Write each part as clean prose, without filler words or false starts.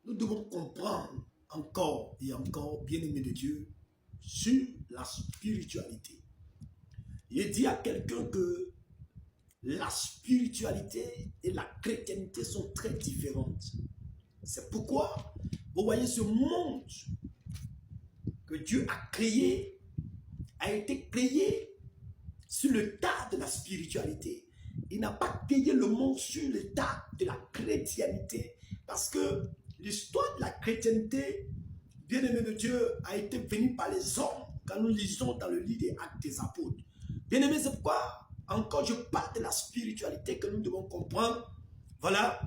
Nous devons comprendre encore et encore, bien-aimés de Dieu, sur la spiritualité. Il dit à quelqu'un que la spiritualité et la chrétienté sont très différentes. C'est pourquoi, vous voyez, ce monde que Dieu a créé, a été créé sur le tas de la spiritualité. Il n'a pas créé le monde sur le tas de la chrétienté. Parce que l'histoire de la chrétienté, bien-aimé de Dieu, a été venue par les hommes. Quand nous lisons dans le livre des Actes des Apôtres. Bien-aimé, c'est pourquoi encore je parle de la spiritualité que nous devons comprendre. Voilà.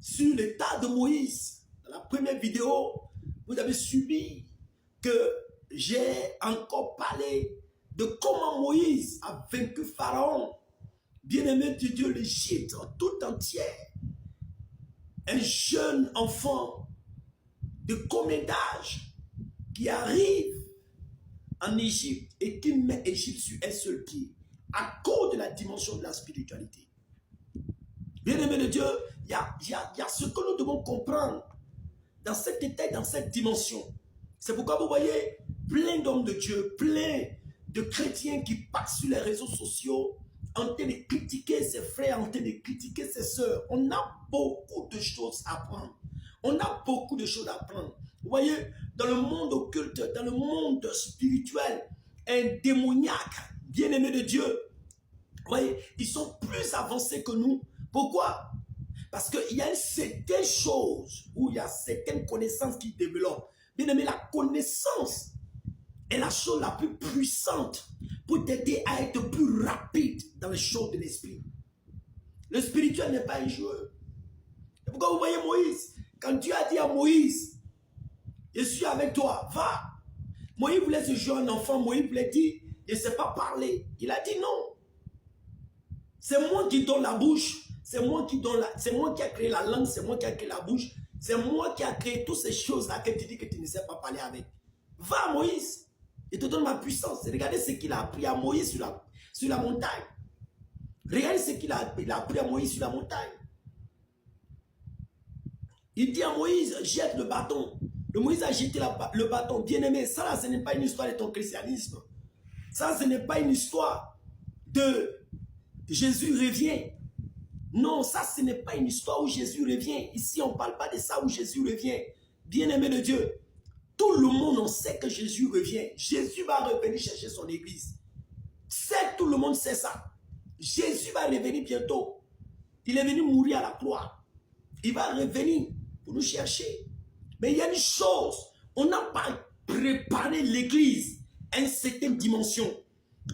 Sur le tas de Moïse, dans la première vidéo, vous avez suivi que j'ai encore parlé de comment Moïse a vaincu Pharaon. Bien-aimé de Dieu, l'Égypte tout entière. Un jeune enfant de combien d'âge qui arrive en Égypte et qui met Égypte sur un seul pied à cause de la dimension de la spiritualité. Bien-aimé de Dieu, il y a ce que nous devons comprendre dans cet état, dans cette dimension. C'est pourquoi vous voyez plein d'hommes de Dieu, plein de chrétiens qui passent sur les réseaux sociaux en train de critiquer ses frères, en train de critiquer ses sœurs. On a beaucoup de choses à apprendre. On a beaucoup de choses à apprendre. Vous voyez, dans le monde occulte, dans le monde spirituel, un démoniaque, bien-aimé de Dieu, vous voyez, ils sont plus avancés que nous. Pourquoi? Parce qu'il y a certaines choses où il y a certaines connaissances qui développent. Bien-aimé, la connaissance est la chose la plus puissante pour t'aider à être plus rapide dans les choses de l'esprit. Le spirituel n'est pas un jeu. Et pourquoi vous voyez Moïse? Quand Dieu a dit à Moïse, je suis avec toi, va. Moïse voulait se jouer un enfant, Moïse voulait dire, je ne sais pas parler. Il a dit non. C'est moi qui donne la bouche, c'est moi qui donne c'est moi qui a créé la langue, c'est moi qui a créé la bouche, c'est moi qui a créé toutes ces choses-là que tu dis que tu ne sais pas parler avec. Va Moïse, je te donne ma puissance. Regardez ce qu'il a appris à Moïse sur la montagne. Regardez ce qu'il a appris à Moïse sur la montagne. Il dit à Moïse, jette le bâton. Le Moïse a jeté le bâton. Bien-aimé, ça là, ce n'est pas une histoire de ton christianisme. Ça, ce n'est pas une histoire de Jésus revient. Non, ça, ce n'est pas une histoire où Jésus revient. Ici, on ne parle pas de ça où Jésus revient. Bien-aimé de Dieu, tout le monde, on sait que Jésus revient. Jésus va revenir chercher son église. Tout le monde sait ça. Jésus va revenir bientôt. Il est venu mourir à la croix. Il va revenir pour nous chercher. Mais il y a une chose, on n'a pas préparé l'église à une certaine dimension.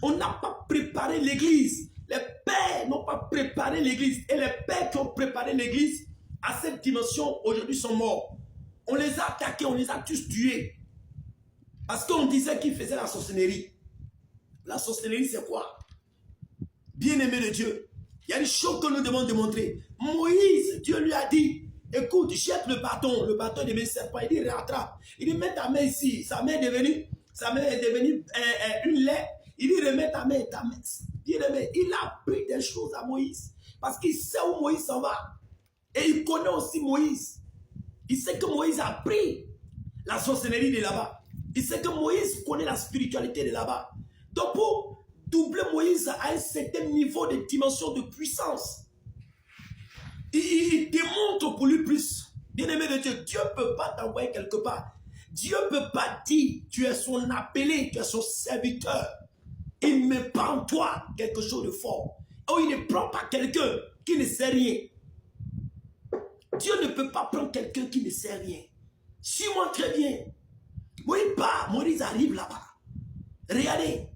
On n'a pas préparé l'église. Les pères n'ont pas préparé l'église. Et les pères qui ont préparé l'église à cette dimension, aujourd'hui sont morts. On les a attaqués, on les a tous tués. Parce qu'on disait qu'ils faisaient la sorcellerie. La sorcellerie, c'est quoi? Bien-aimé de Dieu, il y a une chose que nous devons démontrer. Moïse, Dieu lui a dit, écoute, jette le bâton est devenu serpent. Il dit, rattrape. Il dit, mets ta main ici. Sa main est devenue une lettre. Il dit, remets ta main. Bien-aimé, il a appris des choses à Moïse. Parce qu'il sait où Moïse s'en va. Et il connaît aussi Moïse. Il sait que Moïse a appris la sorcellerie de là-bas. Il sait que Moïse connaît la spiritualité de là-bas. Donc pour doubler Moïse à un certain niveau de dimension de puissance, il démontre pour lui plus. Bien-aimé de Dieu, Dieu ne peut pas t'envoyer quelque part. Dieu ne peut pas dire, tu es son appelé, tu es son serviteur. Il ne met pas en toi quelque chose de fort. Ou il ne prend pas quelqu'un qui ne sait rien. Dieu ne peut pas prendre quelqu'un qui ne sait rien. Suis-moi très bien. Moïse arrive là-bas. Regardez.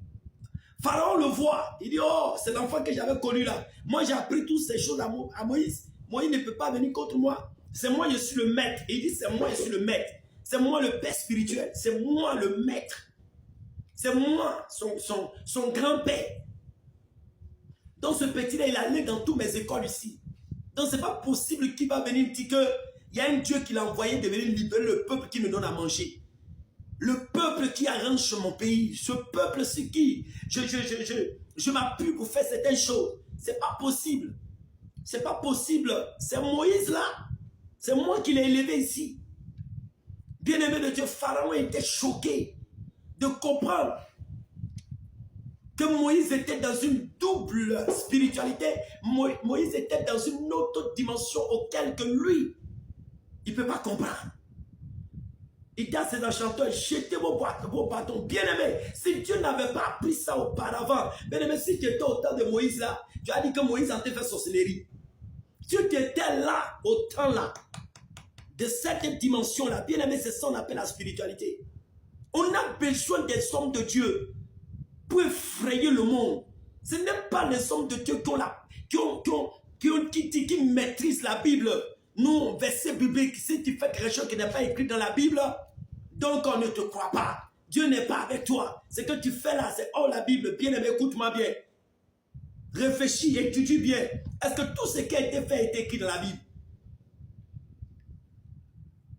Pharaon le voit. Il dit, oh, c'est l'enfant que j'avais connu là. Moi, j'ai appris toutes ces choses à Moïse. Moïse ne peut pas venir contre moi. C'est moi, je suis le maître. Il dit, c'est moi, je suis le maître. C'est moi le père spirituel. C'est moi le maître. C'est moi, son grand-père. Donc ce petit-là, il allait dans toutes mes écoles ici. Donc c'est pas possible qu'il va venir dire qu'il y a un Dieu qui l'a envoyé de venir libérer le peuple qui me donne à manger. Le peuple qui arrange mon pays. Ce peuple sur qui je m'appuie pour faire certaines choses. C'est pas possible. C'est pas possible. C'est Moïse là. C'est moi qui l'ai élevé ici. Bien-aimé de Dieu, Pharaon était choqué de comprendre que Moïse était dans une double spiritualité. Moïse était dans une autre dimension auquel que lui, il ne peut pas comprendre. Il dit à ses enchanteurs, jetez vos bâtons. Bien-aimé, si Dieu n'avait pas appris ça auparavant, bien-aimé, si tu étais au temps de Moïse là, tu as dit que Moïse en fait sorcellerie. Si tu étais là, au temps là, de cette dimension-là, bien-aimé, c'est ça qu'on appelle la spiritualité. On a besoin des hommes de Dieu pour effrayer le monde. Ce n'est pas les hommes de Dieu qui maîtrisent la Bible. Nous, verset biblique, si tu fais quelque chose qui n'est pas écrit dans la Bible, donc on ne te croit pas. Dieu n'est pas avec toi. Ce que tu fais là, c'est hors la Bible. Bien-aimé, écoute-moi bien. Réfléchis, étudie bien. Est-ce que tout ce qui a été fait a été écrit dans la Bible?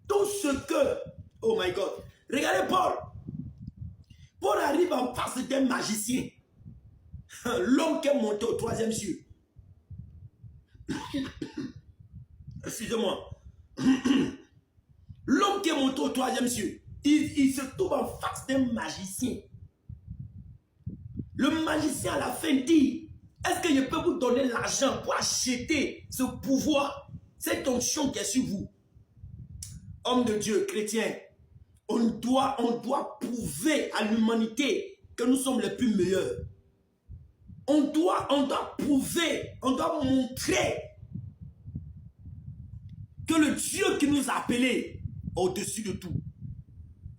Tout ce que... Oh my God. Regardez Paul. Paul arrive en face d'un magicien. L'homme qui est monté au 3e ciel. Excusez-moi. L'homme qui est monté au 3e ciel. Il se trouve en face d'un magicien. Le magicien à la fin dit, est-ce que je peux vous donner l'argent pour acheter ce pouvoir, cette onction qui est sur vous? Homme de Dieu, chrétien, on doit prouver à l'humanité que nous sommes les plus meilleurs. On doit prouver, on doit montrer que le Dieu qui nous a appelés au-dessus de tout.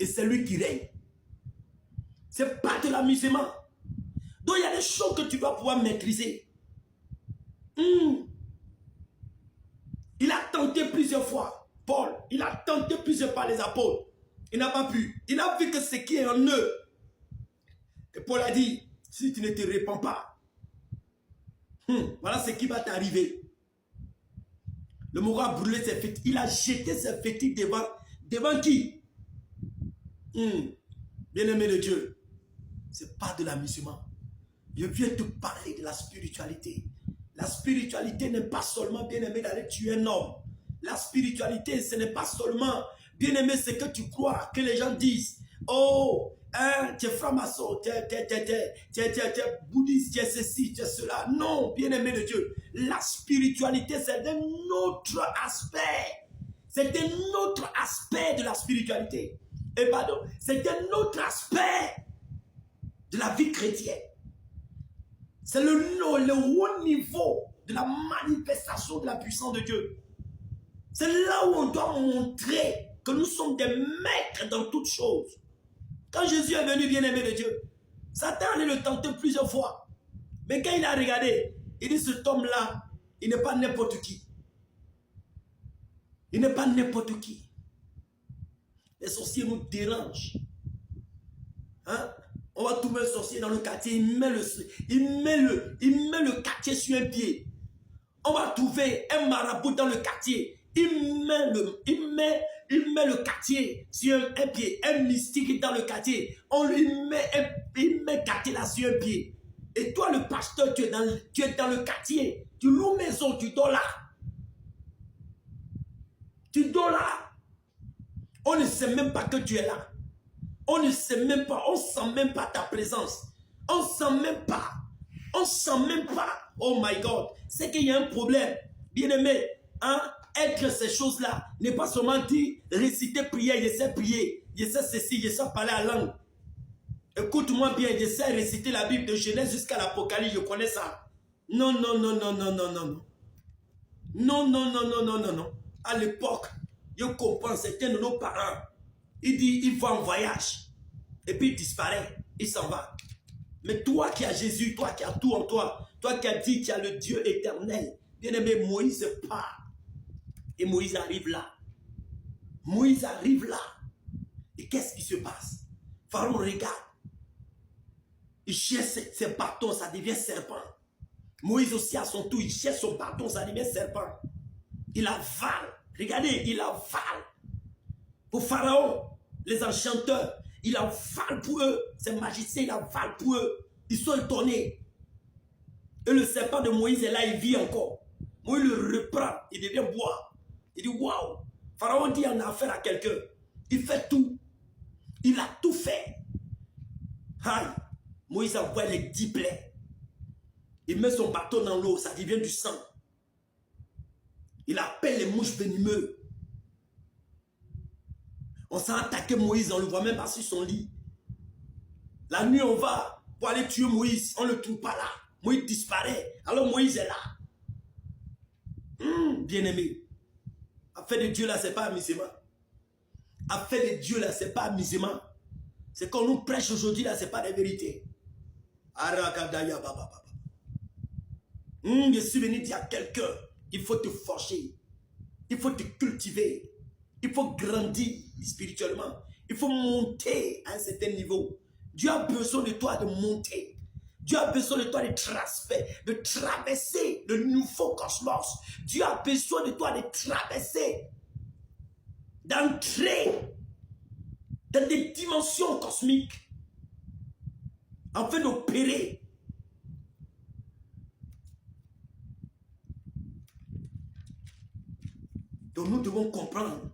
Et c'est lui qui règne. Ce n'est pas de l'amusement. Donc il y a des choses que tu dois pouvoir maîtriser. Il a tenté plusieurs fois, Paul. Il a tenté plusieurs fois les apôtres. Il n'a pas pu. Il a vu que ce qui est en eux. Et Paul a dit, si tu ne te répands pas, voilà ce qui va t'arriver. Le mot a brûlé ses fétiches. Il a jeté ses fétiches devant qui? Bien-aimé de Dieu, ce n'est pas de l'amusement. Je viens te parler de la spiritualité. La spiritualité n'est pas seulement, bien-aimé, d'aller tuer un homme. La spiritualité, ce n'est pas seulement, bien-aimé, ce que tu crois, que les gens disent. Oh, tu es franc-maçon, tu es bouddhiste, tu es ceci, tu es cela. Non, bien-aimé de Dieu. La spiritualité, c'est un autre aspect. C'est un autre aspect de la spiritualité. Et pardon, c'est un autre aspect de la vie chrétienne. C'est le haut niveau de la manifestation de la puissance de Dieu. C'est là où on doit montrer que nous sommes des maîtres dans toutes choses. Quand Jésus est venu, bien-aimé de Dieu, Satan allait le tenter plusieurs fois. Mais quand il a regardé, il dit, cet homme-là, il n'est pas n'importe qui. Il n'est pas n'importe qui. Les sorciers nous dérangent. Hein? On va trouver un sorcier dans le quartier, il met le quartier sur un pied. On va trouver un marabout dans le quartier, il met le quartier sur un pied. Un mystique dans le quartier, il met quartier là sur un pied. Et toi le pasteur, tu es dans le quartier, tu loues maison, tu dors là. Tu dors là. On ne sait même pas que tu es là. On ne sait même pas, on ne sent même pas ta présence. On ne sent même pas. On ne sent même pas. Oh my God. C'est qu'il y a un problème. Bien-aimé, hein? Être ces choses-là n'est pas seulement dire, réciter, prier, je sais prier, je sais ceci, je sais parler à langue. Écoute-moi bien, je sais réciter la Bible de Genèse jusqu'à l'Apocalypse, je connais ça. Non, non, non, non, non, non, non, non. Non, non, non, non, non, non, non. À l'époque, je comprends, certains de nos parents, il dit, il va en voyage. Et puis il disparaît, il s'en va. Mais toi qui as Jésus, toi qui as tout en toi, toi qui as dit qu'il y a le Dieu éternel, bien-aimé, Moïse part. Et Moïse arrive là. Moïse arrive là. Et qu'est-ce qui se passe? Pharaon regarde. Il cherche ses bâtons, ça devient serpent. Moïse aussi à son tour, il cherche son bâton, ça devient serpent. Il avale. Regardez, il avale. Pour Pharaon, les enchanteurs, il avale pour eux. Ces magiciens, il avale pour eux. Ils sont étonnés. Et le serpent de Moïse est là, il vit encore. Moïse le reprend, il devient bois. Il dit, waouh, Pharaon dit, on a affaire à quelqu'un. Il fait tout. Il a tout fait. Aïe, Moïse envoie les 10 plaies. Il met son bâton dans l'eau, ça devient du sang. Il appelle les mouches venimeux. On s'est attaqué Moïse, on ne le voit même pas sur son lit. La nuit, on va pour aller tuer Moïse. On ne le trouve pas là. Moïse disparaît. Alors Moïse est là. Bien-aimé. Affaire de Dieu là, c'est pas amusement. Affaire de Dieu là, c'est pas amusement. C'est qu'on nous prêche aujourd'hui là, c'est pas la vérité. Je suis venu dire à quelqu'un, il faut te forger. Il faut te cultiver. Il faut grandir spirituellement. Il faut monter à un certain niveau. Dieu a besoin de toi de monter. Dieu a besoin de toi de traverser le nouveau cosmos. Dieu a besoin de toi de traverser, d'entrer dans des dimensions cosmiques afin d'opérer. Donc nous devons comprendre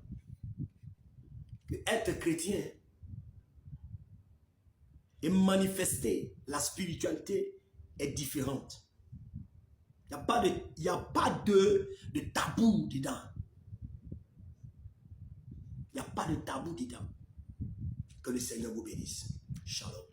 que être chrétien et manifester la spiritualité est différente. Il n'y a pas de tabou dedans. Il n'y a pas de tabou dedans. Que le Seigneur vous bénisse. Shalom.